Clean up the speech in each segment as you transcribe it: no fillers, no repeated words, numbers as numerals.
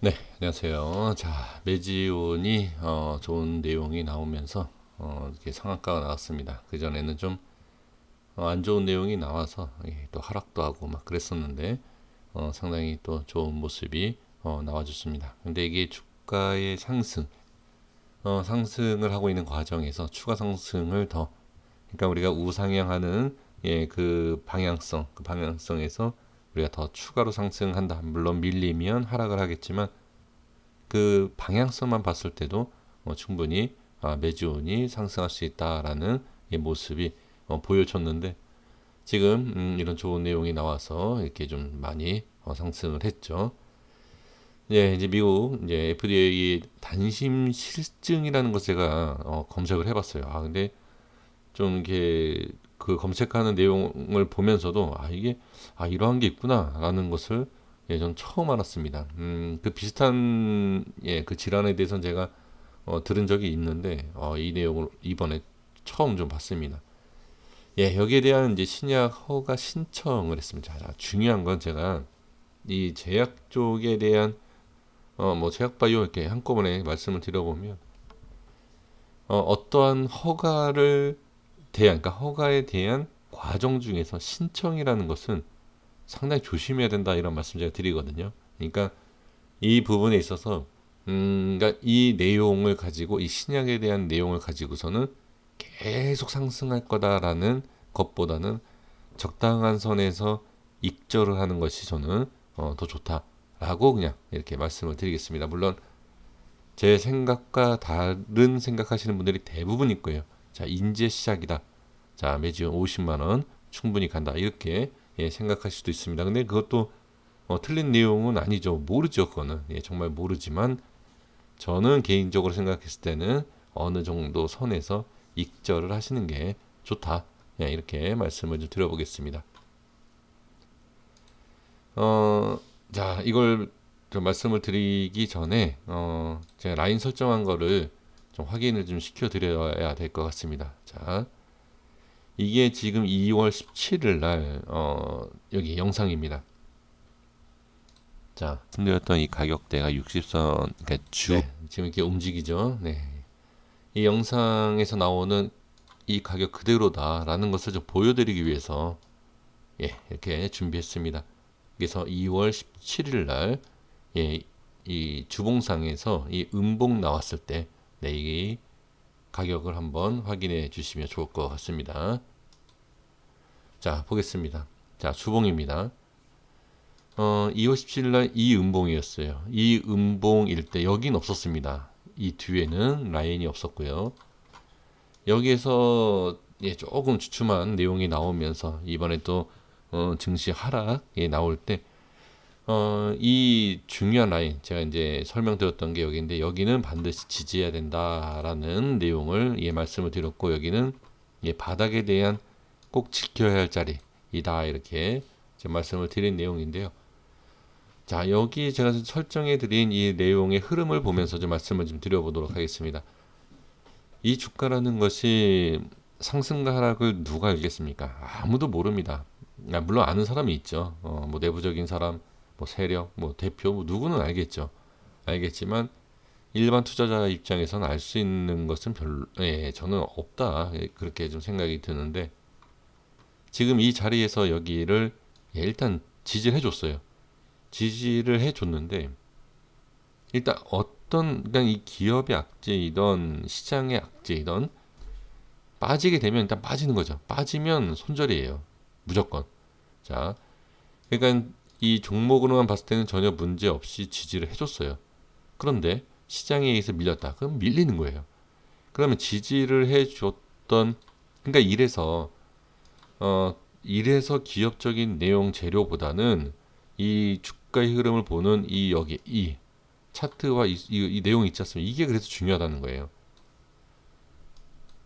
네, 안녕하세요. 자, 매지온이 좋은 내용이 나오면서 이렇게 상한가가 나왔습니다. 그 전에는 좀 안 좋은 내용이 나와서 또 하락도 하고 막 그랬었는데 상당히 또 좋은 모습이 나와줬습니다. 근데 이게 주가의 상승을 하고 있는 과정에서 추가 상승을 더, 그러니까 우리가 우상향하는 그 방향성에서 우리가 더 추가로 상승한다. 물론 밀리면 하락을 하겠지만 그 방향성만 봤을 때도 충분히 매지온이 상승할 수 있다라는 이 모습이 보여줬는데 지금 이런 좋은 내용이 나와서 이렇게 좀 많이 상승을 했죠. 예, 이제 미국 이제 FDA 단심 실증이라는 것 제가 검색을 해봤어요. 근데 좀 이렇게 그 검색하는 내용을 보면서도 이게 이러한 게 있구나라는 것을 전 처음 알았습니다. 그 비슷한 그 질환에 대해서는 제가 들은 적이 있는데 이 내용을 이번에 처음 좀 봤습니다. 여기에 대한 이제 신약 허가 신청을 했습니다. 자, 중요한 건 제가 이 제약 쪽에 대한 뭐 제약 바이오 이렇게 한꺼번에 말씀을 드려보면 어떠한 허가를 그러니까 허가에 대한 과정 중에서 신청이라는 것은 상당히 조심해야 된다 이런 말씀 제가 드리거든요. 그러니까 이 부분에 있어서 그러니까 이 내용을 가지고 이 신약에 대한 내용을 가지고서는 계속 상승할 거다라는 것보다는 적당한 선에서 익절을 하는 것이 저는 더 좋다라고 그냥 이렇게 말씀을 드리겠습니다. 물론 제 생각과 다른 생각하시는 분들이 대부분일 거예요. 자, 이제 시작이다. 자, 매지원 50만 원 충분히 간다. 이렇게 생각하실 수도 있습니다. 근데 그것도 틀린 내용은 아니죠. 모르죠. 그거는 정말 모르지만 저는 개인적으로 생각했을 때는 어느 정도 선에서 익절을 하시는 게 좋다. 이렇게 말씀을 좀 드려보겠습니다. 어, 자, 이걸 좀 말씀을 드리기 전에 제가 라인 설정한 거를 좀 확인을 좀 시켜 드려야 될 것 같습니다. 자, 이게 지금 2월 17일 날 여기 영상입니다. 자, 말씀드렸던 이 가격대가 60선, 그러니까 지금 이렇게 움직이죠. 네. 이 영상에서 나오는 이 가격 그대로다라는 것을 좀 보여드리기 위해서 이렇게 준비했습니다. 그래서 2월 17일 날 이 주봉상에서 이 음봉 나왔을 때 이 가격을 한번 확인해 주시면 좋을 것 같습니다. 자, 보겠습니다. 자, 주봉입니다. 2월 17일 날 이 음봉이었어요. 이 음봉일 때 여긴 없었습니다. 이 뒤에는 라인이 없었고요. 여기에서 조금 주춤한 내용이 나오면서 이번에 또 증시 하락이 나올 때 이 중요한 라인 제가 이제 설명드렸던 게 여기인데 여기는 반드시 지지해야 된다라는 내용을 말씀을 드렸고 여기는 바닥에 대한 꼭 지켜야 할 자리이다 이렇게 말씀을 드린 내용인데요. 자, 여기 제가 설정해 드린 이 내용의 흐름을 보면서 좀 말씀을 좀 드려보도록 하겠습니다. 이 주가라는 것이 상승과 하락을 누가 알겠습니까? 아무도 모릅니다. 물론 아는 사람이 있죠. 뭐 내부적인 사람, 뭐 세력, 뭐 대표, 뭐 누구는 알겠죠. 알겠지만 일반 투자자 입장에서는 알 수 있는 것은 별로, 저는 없다. 그렇게 좀 생각이 드는데 지금 이 자리에서 여기를 일단 지지를 해줬어요. 지지를 해줬는데 일단 그러니까 이 기업의 악재이던 시장의 악재이던 빠지게 되면 일단 빠지는 거죠. 빠지면 손절이에요. 무조건. 자, 그러니까 이 종목으로만 봤을 때는 전혀 문제 없이 지지를 해줬어요. 그런데 시장에 의해서 밀렸다. 그럼 밀리는 거예요. 그러면 지지를 해줬던, 그러니까 이래서 기업적인 내용 재료보다는 이 주가의 흐름을 보는 이 차트와 이 내용이 있지 않습니까? 이게 그래서 중요하다는 거예요.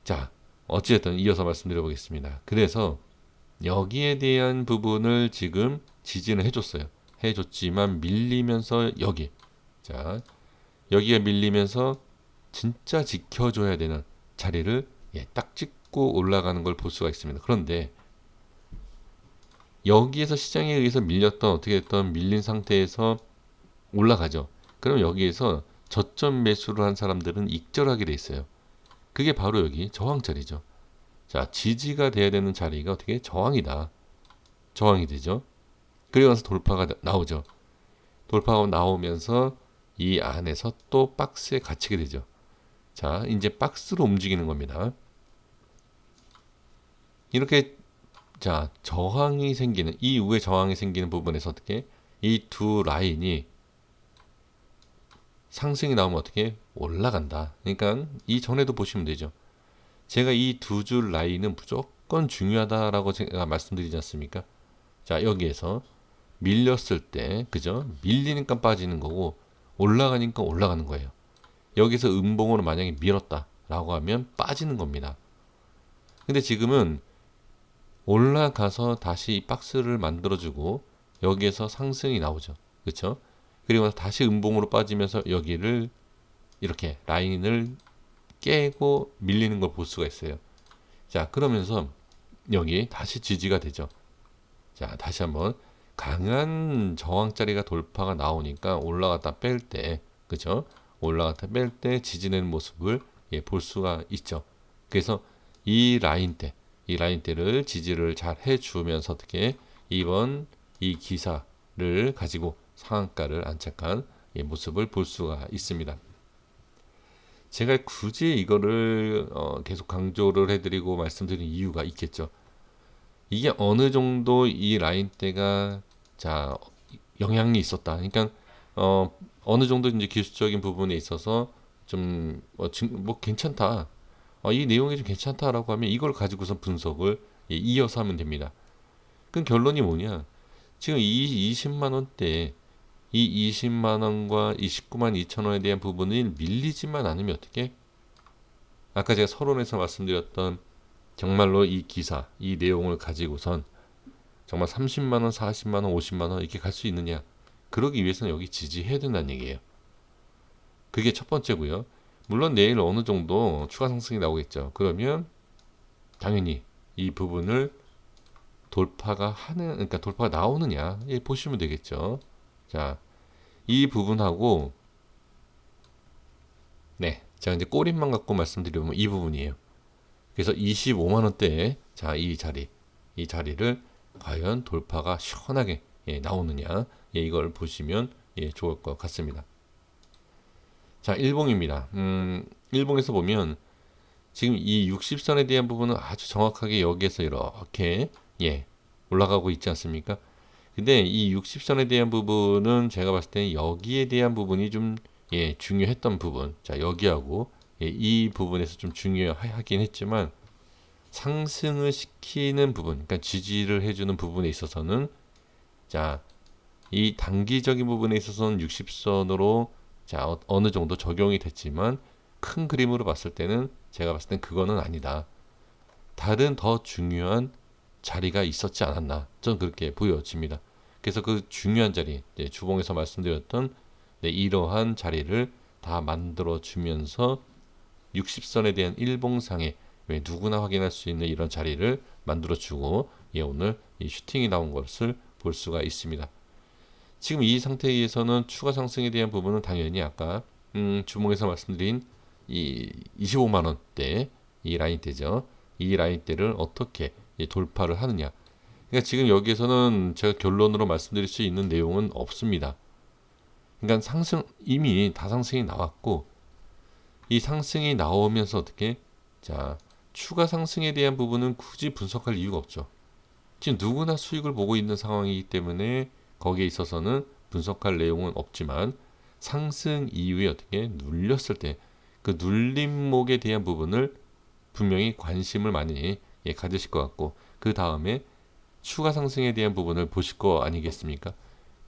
자, 어찌됐든 이어서 말씀드려 보겠습니다. 그래서 여기에 대한 부분을 지금 지지는 해줬어요. 해줬지만 밀리면서 자, 여기가 밀리면서 진짜 지켜줘야 되는 자리를 딱 찍고 올라가는 걸 볼 수가 있습니다. 그런데 여기에서 시장에 의해서 밀렸던 어떻게 됐던 밀린 상태에서 올라가죠. 그럼 여기에서 저점 매수를 한 사람들은 익절하게 돼 있어요. 그게 바로 여기 저항자리죠. 자, 지지가 돼야 되는 자리가 어떻게 저항이다. 저항이 되죠. 그리고 나서 돌파가 나오죠. 돌파가 나오면서 이 안에서 또 박스에 갇히게 되죠. 자, 이제 박스로 움직이는 겁니다. 이렇게 자, 저항이 생기는 이 위에 저항이 생기는 부분에서 어떻게 이 두 라인이 상승이 나오면 어떻게 올라간다. 그러니까 이 전에도 보시면 되죠. 제가 이 두 줄 라인은 무조건 중요하다라고 제가 말씀드리지 않습니까? 자, 여기에서 밀렸을 때, 그죠? 밀리니까 빠지는 거고, 올라가니까 올라가는 거예요. 여기서 음봉으로 만약에 밀었다라고 하면 빠지는 겁니다. 근데 지금은 올라가서 다시 박스를 만들어주고, 여기에서 상승이 나오죠. 그렇죠? 그리고 다시 음봉으로 빠지면서 여기를 이렇게 라인을 깨고 밀리는 걸 볼 수가 있어요. 자, 그러면서 여기 다시 지지가 되죠. 자, 다시 한번 강한 저항자리가 돌파가 나오니까 올라갔다 뺄 때, 그죠? 올라갔다 뺄 때 지지내는 모습을 볼 수가 있죠. 그래서 이 라인대를 지지를 잘 해주면서 어떻게 이번 이 기사를 가지고 상한가를 안착한 모습을 볼 수가 있습니다. 제가 굳이 이거를 계속 강조를 해드리고 말씀드린 이유가 있겠죠. 이게 어느 정도 이 라인대가 자 영향이 있었다. 그러니까 어느 정도 이제 기술적인 부분에 있어서 뭐 괜찮다. 이 내용이 좀 괜찮다라고 하면 이걸 가지고서 분석을 이어서 하면 됩니다. 그럼 결론이 뭐냐? 지금 이 20만 원대 이 20만 원과 이 19만 2천 원에 대한 부분을 밀리지만 않으면 어떻게? 아까 제가 서론에서 말씀드렸던 정말로 이 기사, 이 내용을 가지고선 정말 30만 원, 40만 원, 50만 원 이렇게 갈 수 있느냐? 그러기 위해서는 여기 지지해야 된다는 얘기예요. 그게 첫 번째고요. 물론 내일 어느 정도 추가 상승이 나오겠죠. 그러면 당연히 이 부분을 그러니까 돌파가 나오느냐 보시면 되겠죠. 자, 이 부분하고 네, 제가 이제 꼬릿만 갖고 말씀드리면 이 부분이에요. 그래서 25만 원대에 자, 이 자리를 과연 돌파가 시원하게 나오느냐 이걸 보시면 좋을 것 같습니다. 자, 일봉입니다. 일봉에서 보면 지금 이 60선에 대한 부분은 아주 정확하게 여기에서 이렇게 올라가고 있지 않습니까? 근데 이 60선에 대한 부분은 제가 봤을 때는 여기에 대한 부분이 좀 중요했던 부분. 자, 여기하고 이 부분에서 좀 중요하긴 했지만 상승을 시키는 부분, 그러니까 지지를 해주는 부분에 있어서는 자, 이 단기적인 부분에 있어서는 60선으로 자, 어느 정도 적용이 됐지만 큰 그림으로 봤을 때는 제가 봤을 땐 그거는 아니다. 다른 더 중요한 자리가 있었지 않았나. 저는 그렇게 보여집니다. 그래서 그 중요한 자리, 주봉에서 말씀드렸던 이러한 자리를 다 만들어 주면서 60선에 대한 일봉상에 누구나 확인할 수 있는 이런 자리를 만들어 주고 오늘 이 슈팅이 나온 것을 볼 수가 있습니다. 지금 이 상태에서는 추가 상승에 대한 부분은 당연히 아까 주봉에서 말씀드린 이 25만 원대 이 라인대죠. 이 라인대를 어떻게 돌파를 하느냐. 그러니까 지금 여기에서는 제가 결론으로 말씀드릴 수 있는 내용은 없습니다. 그러니까 이미 다 상승이 나왔고 이 상승이 나오면서 어떻게 자, 추가 상승에 대한 부분은 굳이 분석할 이유가 없죠. 지금 누구나 수익을 보고 있는 상황이기 때문에 거기에 있어서는 분석할 내용은 없지만 상승 이후에 어떻게 눌렸을 때 그 눌림목에 대한 부분을 분명히 관심을 많이 가지실 것 같고 그 다음에 추가 상승에 대한 부분을 보실 거 아니겠습니까?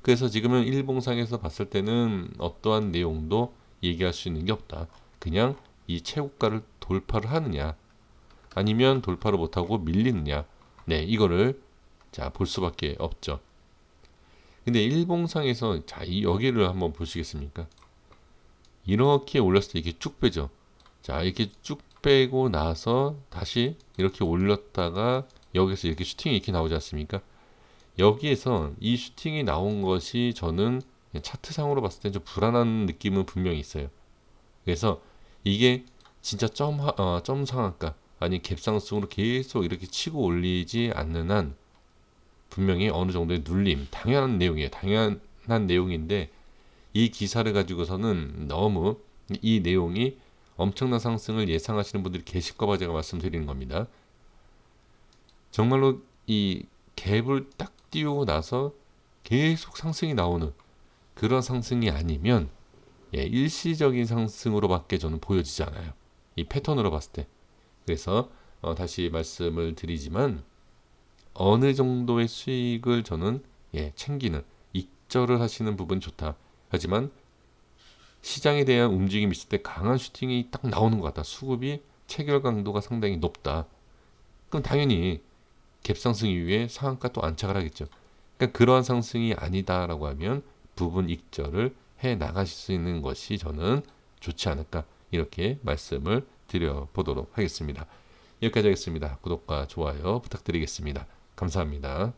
그래서 지금은 일봉상에서 봤을 때는 어떠한 내용도 얘기할 수 있는 게 없다. 그냥 이 최고가를 돌파를 하느냐 아니면 돌파를 못하고 밀리느냐 이거를 자, 볼 수밖에 없죠. 근데 일봉상에서 자, 여기를 한번 보시겠습니까? 이렇게 올렸을 때 이렇게 쭉 빼죠. 자, 이렇게 쭉 빼고 나서 다시 이렇게 올렸다가 여기서 이렇게 슈팅이 이렇게 나오지 않습니까? 여기에서 이 슈팅이 나온 것이 저는 차트상으로 봤을 때 좀 불안한 느낌은 분명히 있어요. 그래서 이게 진짜 점 상한가 아니 갭상승으로 계속 이렇게 치고 올리지 않는 한 분명히 어느 정도의 눌림, 당연한 내용이에요. 당연한 내용인데 이 기사를 가지고서는 너무 이 내용이 엄청난 상승을 예상하시는 분들이 계실까 봐 제가 말씀드리는 겁니다. 정말로 이 갭을 딱 띄우고 나서 계속 상승이 나오는 그런 상승이 아니면 일시적인 상승으로밖에 저는 보여지지 않아요. 이 패턴으로 봤을 때. 그래서 다시 말씀을 드리지만 어느 정도의 수익을 저는 챙기는 익절을 하시는 부분 좋다. 하지만 시장에 대한 움직임이 있을 때 강한 슈팅이 딱 나오는 것 같다. 수급이 체결 강도가 상당히 높다. 그럼 당연히 갭상승 이후에 상한가 또 안착을 하겠죠. 그러니까 그러한 상승이 아니다라고 하면 부분 익절을 해 나가실 수 있는 것이 저는 좋지 않을까 이렇게 말씀을 드려보도록 하겠습니다. 여기까지 하겠습니다. 구독과 좋아요 부탁드리겠습니다. 감사합니다.